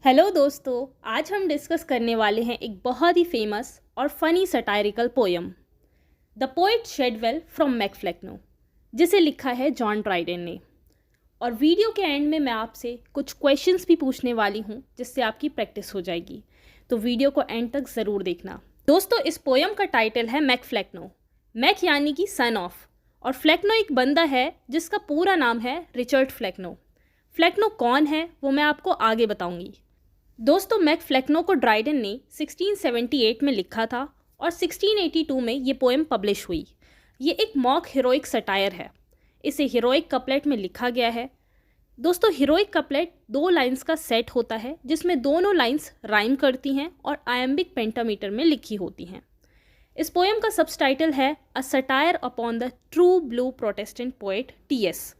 Hello दोस्तों, आज हम डिस्कस करने वाले हैं एक बहुत ही फेमस और funny satirical poem the poet Shadwell from MacFlecknoe, जिसे लिखा है जॉन ड्राइडेन ने। और वीडियो के एंड में मैं आपसे कुछ क्वेश्चंस भी पूछने वाली हूँ जिससे आपकी प्रैक्टिस हो जाएगी, तो वीडियो को एंड तक ज़रूर देखना। दोस्तों, इस पोयम का टाइटल है मैकफ्लेक्नो। मैक यानी कि सन ऑफ, और फ्लेक्नो एक बंदा है जिसका पूरा नाम है रिचर्ड फ्लेक्नो। फ्लेक्नो कौन है वो मैं आपको आगे बताऊंगी। दोस्तों, मैकफ्लेक्नो को ड्राइडन ने 1678 में लिखा था और 1682 में ये पोएम पब्लिश हुई। ये एक मॉक हीरोइक सटायर है। इसे हीरोइक कपलेट में लिखा गया है। दोस्तों, हीरोइक कपलेट 2 लाइंस का सेट होता है जिसमें दोनों लाइंस राइम करती हैं और आयम्बिक पेंटामीटर में लिखी होती हैं। इस पोएम का सबटाइटल है a satire upon the true blue Protestant poet TS.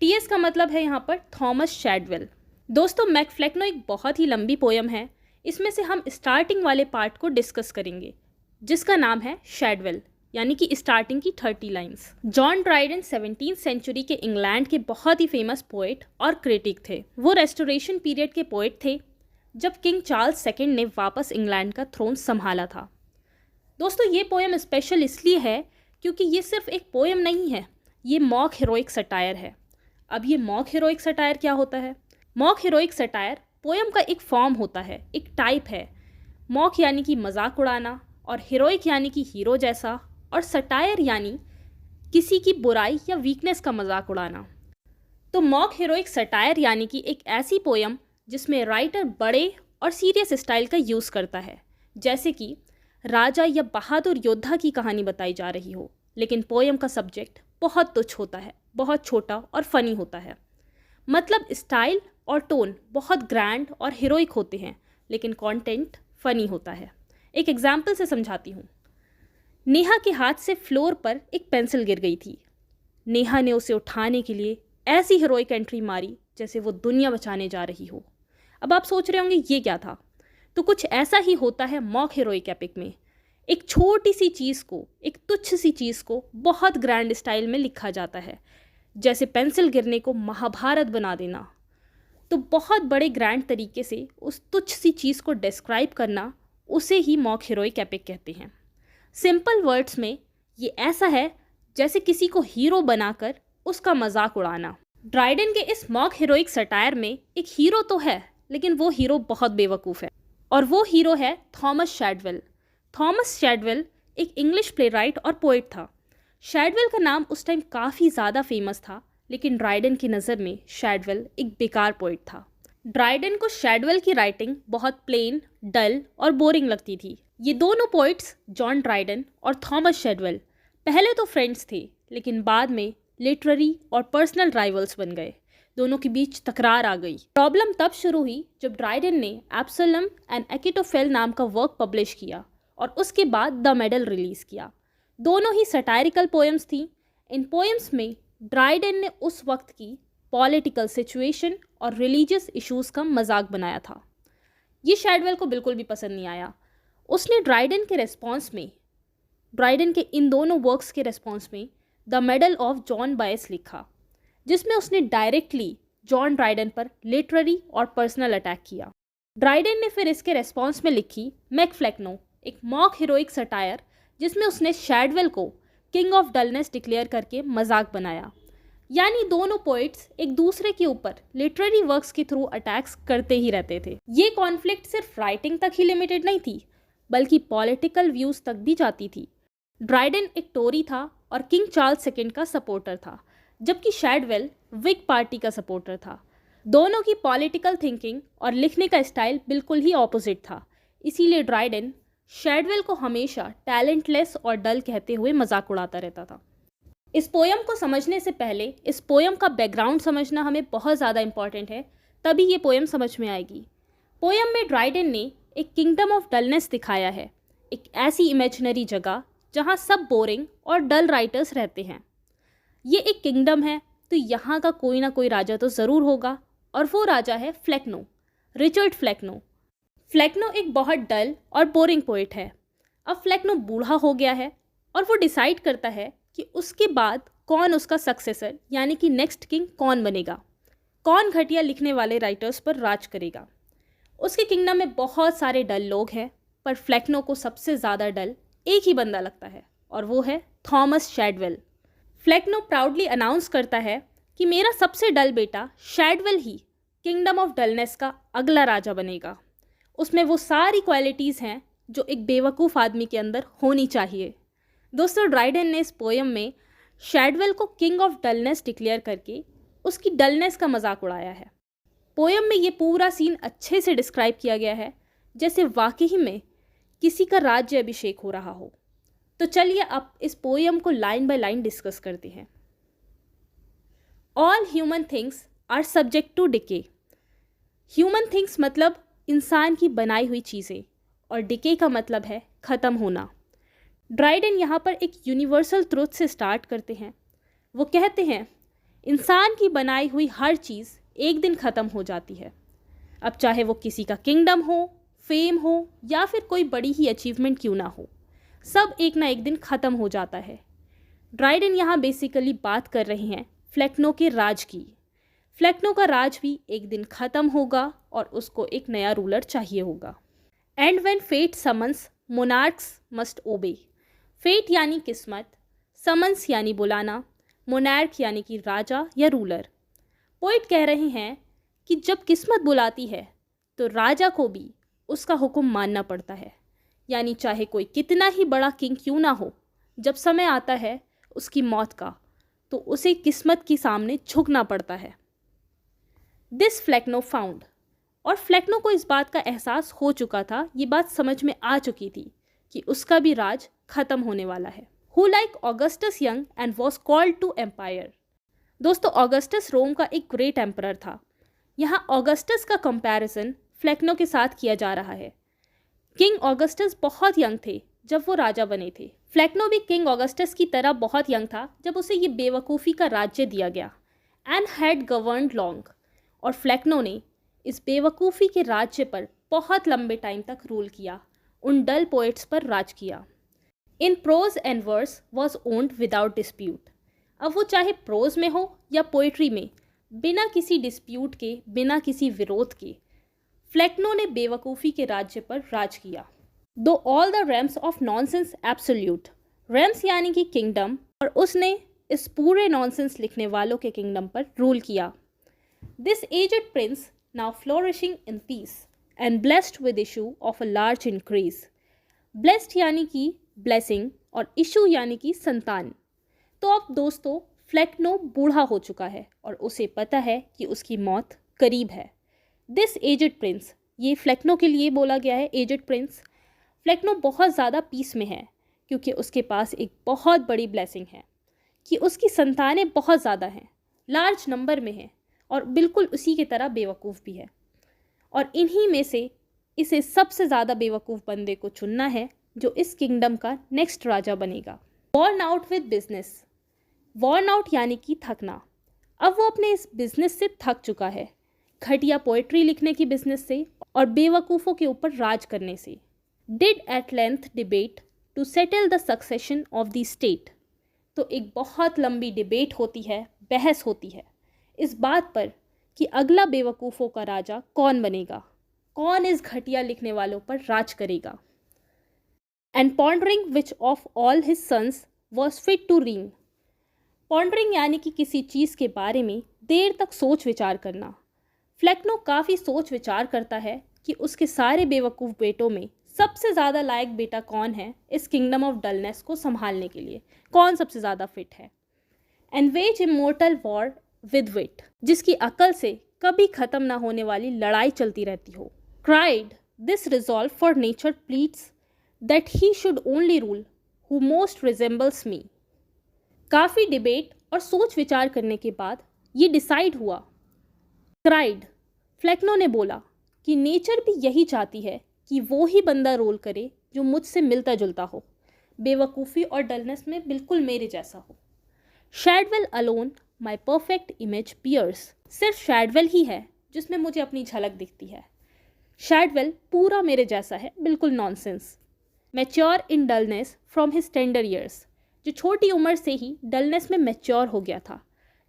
TS का मतलब है यहाँ पर थॉमस शेडवेल। दोस्तों, मैकफ्लेक्नो एक बहुत ही लंबी पोयम है। इसमें से हम स्टार्टिंग वाले पार्ट को डिस्कस करेंगे जिसका नाम है शेडवेल, यानी कि स्टार्टिंग की 30 lines. John Dryden 17th century के इंग्लैंड के बहुत ही फेमस पोएट और क्रिटिक थे। वो रेस्टोरेशन पीरियड के पोएट थे जब किंग चार्ल्स सेकेंड ने वापस इंग्लैंड का थ्रोन संभाला था। दोस्तों, ये पोएम स्पेशल इसलिए है क्योंकि ये सिर्फ एक पोएम नहीं है, ये मॉक हीरोइक सटायर है। अब ये मॉक हीरोइक सटायर क्या होता है? मॉक हीरोइक सटायर पोएम का एक फॉर्म होता है, एक टाइप है। मॉक यानी कि मजाक उड़ाना, और हीरोइक यानी कि हीरो जैसा, और सटायर यानी किसी की बुराई या वीकनेस का मजाक उड़ाना। तो मॉक हीरोइक सटायर यानी कि एक ऐसी पोएम जिसमें राइटर बड़े और सीरियस स्टाइल का यूज़ करता है, जैसे कि राजा या बहादुर योद्धा की कहानी बताई जा रही हो, लेकिन पोएम का सब्जेक्ट बहुत तुच्छ होता है, बहुत छोटा और फनी होता है। मतलब स्टाइल और टोन बहुत ग्रैंड और हीरोइक होते हैं, लेकिन कंटेंट फनी होता है। एक एग्जाम्पल से समझाती हूँ। नेहा के हाथ से फ्लोर पर एक पेंसिल गिर गई थी। नेहा ने उसे उठाने के लिए ऐसी हीरोइक एंट्री मारी जैसे वो दुनिया बचाने जा रही हो। अब आप सोच रहे होंगे ये क्या था? तो कुछ ऐसा ही होता है मॉक हीरोइक एपिक में। एक छोटी सी चीज़ को, एक तुच्छ सी चीज़ को बहुत ग्रैंड स्टाइल में लिखा जाता है, जैसे पेंसिल गिरने को महाभारत बना देना। तो बहुत बड़े ग्रैंड तरीके से उस तुच्छ सी चीज़ को डिस्क्राइब करना, उसे ही मॉक हीरोइक एपिक कहते हैं। सिंपल वर्ड्स में ये ऐसा है जैसे किसी को हीरो बनाकर उसका मजाक उड़ाना। ड्राइडन के इस मॉक हीरोइक सटायर में एक हीरो तो है, लेकिन वो हीरो बहुत बेवकूफ़ है, और वो हीरो है थॉमस शेडवेल। थॉमस शेडवेल एक इंग्लिश प्लेराइट और पोइट था। शेडवेल का नाम उस टाइम काफ़ी ज़्यादा फेमस था, लेकिन ड्राइडन की नज़र में शेडवेल एक बेकार पोइट था। ड्राइडन को शेडवेल की राइटिंग बहुत प्लेन, डल और बोरिंग लगती थी। ये दोनों पोइट्स, जॉन ड्राइडन और थॉमस शेडवेल, पहले तो फ्रेंड्स थे, लेकिन बाद में लिटरेरी और पर्सनल राइवल्स बन गए। दोनों के बीच तकरार आ गई। प्रॉब्लम तब शुरू हुई जब ड्राइडन ने एब्सोलम एंड अकिटोफेल नाम का वर्क पब्लिश किया और उसके बाद द मेडल रिलीज़ किया। दोनों ही सटायरिकल पोएम्स थी। इन पोएम्स में ड्राइडन ने उस वक्त की पॉलिटिकल सिचुएशन और रिलीजियस इश्यूज़ का मजाक बनाया था। ये शेडवेल को बिल्कुल भी पसंद नहीं आया। उसने ड्राइडन के इन दोनों वर्क्स के रेस्पॉन्स में द मेडल ऑफ जॉन बायस लिखा, जिसमें उसने डायरेक्टली जॉन ड्राइडन पर लिटरेरी और पर्सनल अटैक किया। ड्राइडन ने फिर इसके रेस्पॉन्स में लिखी मैकफ्लेक्नो, एक मॉक हीरोइक सटायर, जिसमें उसने शेडवेल को किंग ऑफ डलनेस डिक्लेयर करके मजाक बनाया। यानी दोनों पोइट्स एक दूसरे के ऊपर लिटरेरी वर्क्स के थ्रू अटैक्स करते ही रहते थे। ये कॉन्फ्लिक्ट सिर्फ राइटिंग तक ही लिमिटेड नहीं थी, बल्कि पॉलिटिकल व्यूज़ तक भी जाती थी। ड्राइडन एक टोरी था और किंग चार्ल्स सेकेंड का सपोर्टर था, जबकि शेडवेल विग पार्टी का सपोर्टर था। दोनों की पॉलिटिकल थिंकिंग और लिखने का स्टाइल बिल्कुल ही ऑपोजिट था। इसीलिए ड्राइडन शेडवेल को हमेशा टैलेंटलेस और डल कहते हुए मजाक उड़ाता रहता था। इस पोयम को समझने से पहले इस पोयम का बैकग्राउंड समझना हमें बहुत ज़्यादा इंपॉर्टेंट है, तभी ये पोयम समझ में आएगी। पोयम में ड्राइडन ने एक किंगडम ऑफ डलनेस दिखाया है, एक ऐसी इमेजिनरी जगह जहाँ सब बोरिंग और डल राइटर्स रहते हैं। ये एक किंगडम है, तो यहाँ का कोई ना कोई राजा तो ज़रूर होगा, और वो राजा है फ्लेक्नो, रिचर्ड फ्लेक्नो। फ्लेक्नो एक बहुत डल और बोरिंग पोइट है। अब फ्लेक्नो बूढ़ा हो गया है और वो डिसाइड करता है कि उसके बाद कौन उसका सक्सेसर यानी कि नेक्स्ट किंग कौन बनेगा, कौन घटिया लिखने वाले राइटर्स पर राज करेगा। उसके किंगडम में बहुत सारे डल लोग हैं, पर फ्लेक्नो को सबसे ज़्यादा डल एक ही बंदा लगता है और वो है थॉमस शैडवेल। फ्लेक्नो प्राउडली अनाउंस करता है कि मेरा सबसे डल बेटा शैडवेल ही किंगडम ऑफ डलनेस का अगला राजा बनेगा। उसमें वो सारी क्वालिटीज़ हैं जो एक बेवकूफ़ आदमी के अंदर होनी चाहिए। दोस्तों, ड्राइडन ने इस पोयम में शैडवेल को किंग ऑफ डलनेस डिक्लेयर करके उसकी डलनेस का मजाक उड़ाया है। पोयम में ये पूरा सीन अच्छे से डिस्क्राइब किया गया है जैसे वाकई में किसी का राज्य अभिषेक हो रहा हो। तो चलिए अब इस पोयम को लाइन बाय लाइन डिस्कस करते हैं। All human things are subject to decay. Human things मतलब इंसान की बनाई हुई चीज़ें, और डिके का मतलब है ख़त्म होना। ड्राइडन यहाँ पर एक यूनिवर्सल ट्रुथ से स्टार्ट करते हैं। वो कहते हैं इंसान की बनाई हुई हर चीज़ एक दिन ख़त्म हो जाती है। अब चाहे वो किसी का किंगडम हो, फेम हो, या फिर कोई बड़ी ही अचीवमेंट क्यों ना हो, सब एक ना एक दिन ख़त्म हो जाता है। ड्राइडन यहाँ बेसिकली बात कर रहे हैं फ्लेक्नो के राज की। फ्लेक्नो का राज भी एक दिन ख़त्म होगा और उसको एक नया रूलर चाहिए होगा। And when fate summons monarchs must obey. Fate यानी किस्मत, समन्स यानी बुलाना, मोनार्क यानी कि राजा या रूलर। पोइट कह रहे हैं कि जब किस्मत बुलाती है तो राजा को भी उसका हुक्म मानना पड़ता है। यानी चाहे कोई कितना ही बड़ा किंग क्यों ना हो, जब समय आता है उसकी मौत का तो उसे किस्मत के सामने झुकना पड़ता है। This फ्लेक्नो found. और फ्लेक्नो को इस बात का एहसास हो चुका था, ये बात समझ में आ चुकी थी कि उसका भी राज खत्म होने वाला है। Who like Augustus young and was called to empire. दोस्तों, ऑगस्टस रोम का एक ग्रेट एम्परर था। यहाँ ऑगस्टस का कंपैरिजन फ्लेक्नो के साथ किया जा रहा है। किंग ऑगस्टस बहुत यंग थे जब वो राजा बने थे। फ्लेक्नो भी किंग ऑगस्टस की तरह बहुत यंग था जब उसे ये बेवकूफ़ी का राज्य दिया गया, एंड हैड गवर्नड लॉन्ग। और फ्लेक्नो ने इस बेवकूफ़ी के राज्य पर बहुत लंबे टाइम तक रूल किया, उन डल पोएट्स पर राज किया। In prose and verse was owned without dispute. अब वो चाहे प्रोज में हो या पोइट्री में, बिना किसी डिस्प्यूट के, बिना किसी विरोध के फ्लेक्नो ने बेवकूफ़ी के राज्य पर राज किया। दो all the Rhames of nonsense absolute. Rhames यानी कि किंगडम, और उसने इस पूरे नॉनसेंस लिखने वालों के किंगडम पर रूल किया। This aged prince now flourishing in peace and blessed with issue of a large increase. Blessed यानी कि ब्लेसिंग और इशू यानी कि संतान। तो अब दोस्तों, फ्लेक्नो बूढ़ा हो चुका है और उसे पता है कि उसकी मौत करीब है। दिस एजेड प्रिंस, ये फ्लेक्नो के लिए बोला गया है एजेड प्रिंस। फ्लेक्नो बहुत ज़्यादा पीस में है क्योंकि उसके पास एक बहुत बड़ी ब्लेसिंग है कि उसकी संतानें बहुत ज़्यादा हैं, लार्ज नंबर में हैं, और बिल्कुल उसी की तरह बेवकूफ़ भी है। और इन्हीं में से इसे सबसे ज़्यादा बेवकूफ़ बंदे को चुनना है जो इस किंगडम का नेक्स्ट राजा बनेगा। Worn out with business. Worn out यानी कि थकना। अब वो अपने इस बिजनेस से थक चुका है, घटिया पोएट्री लिखने की बिजनेस से और बेवकूफ़ों के ऊपर राज करने से। Did at length debate to settle the succession of the state. तो एक बहुत लंबी डिबेट होती है, बहस होती है इस बात पर कि अगला बेवकूफ़ों का राजा कौन बनेगा, कौन इस घटिया लिखने वालों पर राज करेगा। And pondering which of all his sons was fit to reign. Pondering यानी कि किसी चीज़ के बारे में देर तक सोच विचार करना। फ्लेक्नो काफ़ी सोच विचार करता है कि उसके सारे बेवकूफ़ बेटों में सबसे ज़्यादा लायक बेटा कौन है इस किंगडम ऑफ डलनेस को संभालने के लिए, कौन सबसे ज़्यादा फिट है। And wage immortal war with wit, जिसकी अकल से कभी ख़त्म ना होने वाली लड़ाई चलती रहती हो। Cried this resolve for nature pleads that he should only rule who most resembles me. काफ़ी डिबेट और सोच विचार करने के बाद ये डिसाइड हुआ। क्राइड, फ्लेक्नो ने बोला कि नेचर भी यही चाहती है कि वो ही बंदा रोल करे जो मुझसे मिलता जुलता हो, बेवकूफ़ी और डलनेस में बिल्कुल मेरे जैसा हो। Shadwell alone my perfect image bears. सिर्फ शैडवेल ही है जिसमें मुझे अपनी झलक दिखती है। शैडवेल पूरा मेरे जैसा है, बिल्कुल nonsense. Mature in dullness from his tender years, जो छोटी उम्र से ही डलनेस में मैच्योर हो गया था,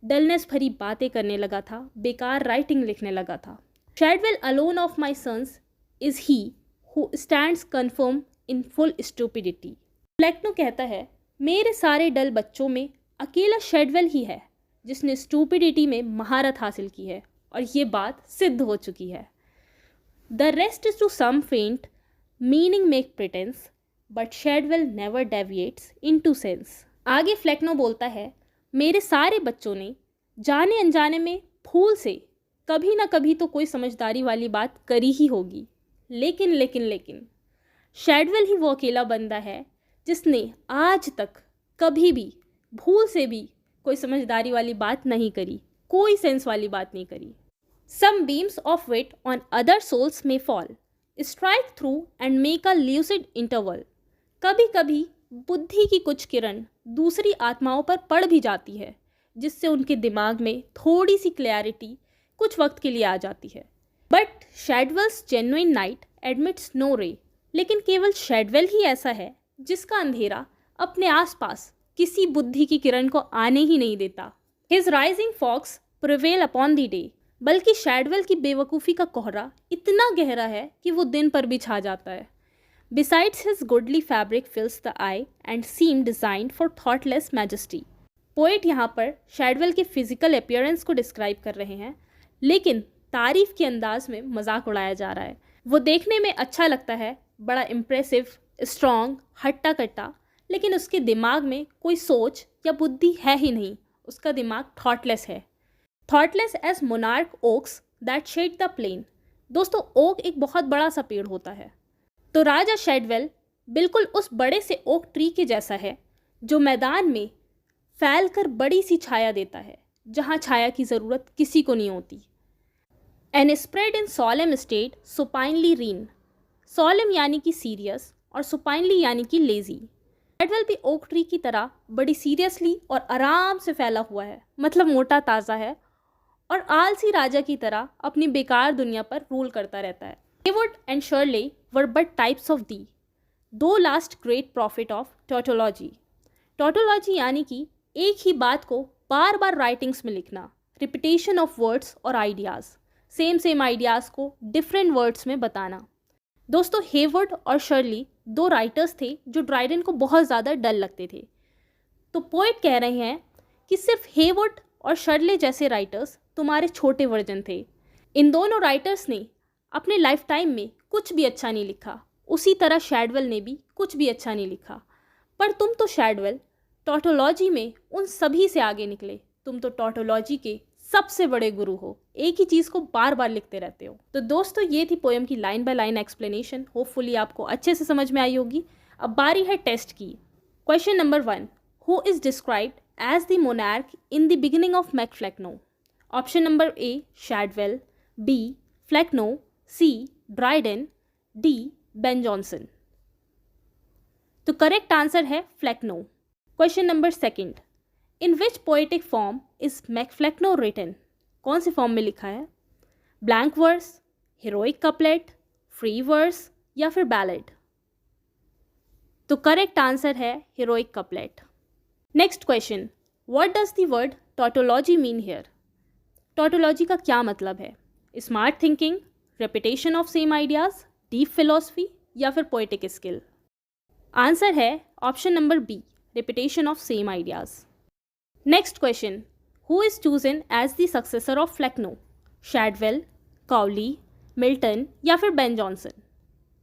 डलनेस भरी बातें करने लगा था, बेकार राइटिंग लिखने लगा था। Shadwell alone of my sons is he who stands confirm in full stupidity. फ्लेक्नो कहता है, मेरे सारे डल बच्चों में अकेला शेडवेल ही है जिसने स्टूपिडिटी में महारत हासिल की है, और ये बात सिद्ध हो चुकी है. The rest is to some faint meaning make pretence but Shadwell never deviates into sense. आगे फ्लेक्नो बोलता है, मेरे सारे बच्चों ने जाने अनजाने में भूल से कभी ना कभी तो कोई समझदारी वाली बात करी ही होगी, लेकिन शेडवेल ही वो अकेला बंदा है जिसने आज तक कभी भी भूल से भी कोई समझदारी वाली बात नहीं करी, कोई सेंस वाली बात नहीं करी. Some beams of wit on other souls may fall, strike through and make a lucid interval. कभी कभी बुद्धि की कुछ किरण दूसरी आत्माओं पर पड़ भी जाती है, जिससे उनके दिमाग में थोड़ी सी क्लैरिटी कुछ वक्त के लिए आ जाती है. But Shadwell's genuine night admits no ray, लेकिन केवल शेडवेल ही ऐसा है जिसका अंधेरा अपने आसपास किसी बुद्धि की किरण को आने ही नहीं देता. His rising fogs prevail upon the day, बल्कि शेडवेल की बेवकूफ़ी का कोहरा इतना गहरा है कि वो दिन पर भी छा जाता है. Besides his goodly fabric fills the eye and seem designed for thoughtless majesty. Poet यहाँ पर शेडवेल के फिजिकल अपीयरेंस को डिस्क्राइब कर रहे हैं, लेकिन तारीफ के अंदाज में मजाक उड़ाया जा रहा है. वो देखने में अच्छा लगता है, बड़ा इम्प्रेसिव, स्ट्रॉन्ग, हट्टा कट्टा, लेकिन उसके दिमाग में कोई सोच या बुद्धि है ही नहीं. उसका दिमाग थॉटलेस है. Thoughtless as monarch oaks that shade the plain. दोस्तों, ओक एक बहुत बड़ा सा पेड़ होता है, तो राजा शेडवेल बिल्कुल उस बड़े से ओक ट्री के जैसा है जो मैदान में फैलकर बड़ी सी छाया देता है, जहाँ छाया की ज़रूरत किसी को नहीं होती. And spread in solemn state supinely reign. Solemn यानी कि सीरियस और सुपाइनली यानी कि लेज़ी. शेडवेल भी ओक ट्री की तरह बड़ी सीरियसली और आराम से फैला हुआ है, मतलब मोटा ताज़ा है, और आलसी राजा की तरह अपनी बेकार दुनिया पर रूल करता रहता है. Heywood and Shirley were but types of the दो last great prophet of tautology. Tautology यानी कि एक ही बात को बार बार राइटिंग्स में लिखना, रिपीटेशन ऑफ वर्ड्स और आइडियाज़, सेम आइडियाज़ को डिफरेंट वर्ड्स में बताना. दोस्तों, हेवुड और शर्ली दो राइटर्स थे जो ड्राइडन को बहुत ज़्यादा डल लगते थे. तो पोएट कह रहे हैं कि सिर्फ हेवुड और शर्ले जैसे राइटर्स तुम्हारे छोटे वर्जन थे. इन दोनों राइटर्स ने अपने लाइफ टाइम में कुछ भी अच्छा नहीं लिखा, उसी तरह शेडवेल ने भी कुछ भी अच्छा नहीं लिखा. पर तुम तो शेडवेल टॉटोलॉजी में उन सभी से आगे निकले. तुम तो टॉटोलॉजी के सबसे बड़े गुरु हो, एक ही चीज़ को बार बार लिखते रहते हो. तो दोस्तों, ये थी पोएम की line by line explanation. Hopefully आपको अच्छे से समझ में आई होगी. अब बारी है टेस्ट की. Question number 1, who is described as the monarch in the beginning of MacFlecknoe? Option number A Shadwell, B Flecknoe, C. Dryden, D. Ben Jonson. तो करेक्ट आंसर है Flecknoe. Question number 2, in which poetic form is MacFlecknoe written? कौन से form में लिखा है? Blank verse, heroic couplet, free verse या फिर ballad? तो करेक्ट आंसर है heroic couplet. Next question, what does the word tautology mean here? Tautology का क्या मतलब है? Smart thinking, repetition of same ideas, deep philosophy या फिर पोएटिक स्किल? आंसर है option number B, repetition of same ideas. Next question, who is chosen as the successor of Flecknoe? Shadwell, Cowley, Milton या फिर Ben Jonson?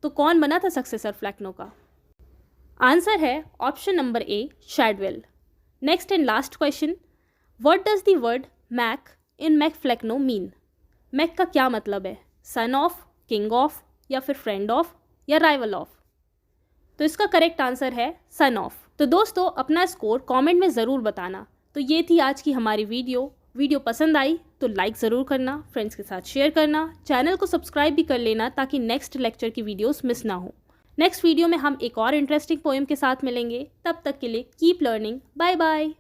तो कौन बना था successor फ्लेक्नो का? आंसर है option number A, Shadwell. Next and last question, what does the word Mac in MacFlecknoe mean? Mac का क्या मतलब है? सन ऑफ, किंग ऑफ या फिर फ्रेंड ऑफ या राइवल ऑफ? तो इसका करेक्ट आंसर है सन ऑफ. तो दोस्तों, अपना स्कोर कमेंट में ज़रूर बताना. तो ये थी आज की हमारी वीडियो पसंद आई तो लाइक ज़रूर करना, फ्रेंड्स के साथ शेयर करना, चैनल को सब्सक्राइब भी कर लेना ताकि नेक्स्ट लेक्चर की वीडियोस मिस ना हो. नेक्स्ट वीडियो में हम एक और इंटरेस्टिंग पोएम के साथ मिलेंगे. तब तक के लिए कीप लर्निंग. Bye bye.